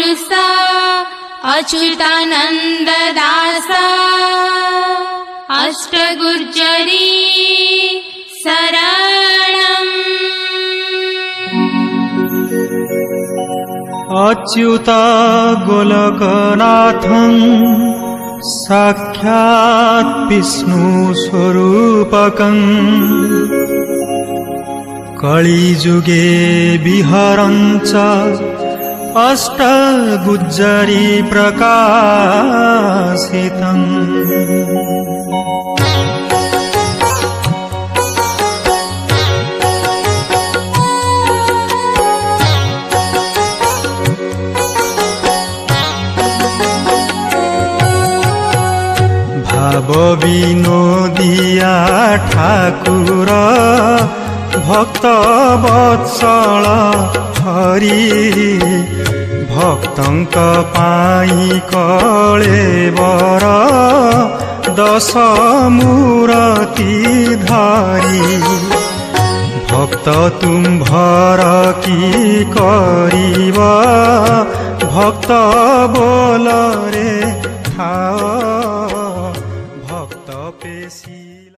पुरुषा अच्युतानंद दासा अष्टगुर्जरी शरणम्। अच्युता गोलकनाथं साक्षात् विष्णु स्वरूपकं कलिजुगे विहरञ्च अष्टगुज्जरी प्रकाशितम्। भाव विनोदिया ठाकुर भक्त वत्सल हरि भक्तंक पाई कळेबर दश मूरति धारी भक्त तुम्भर की करिब भक्त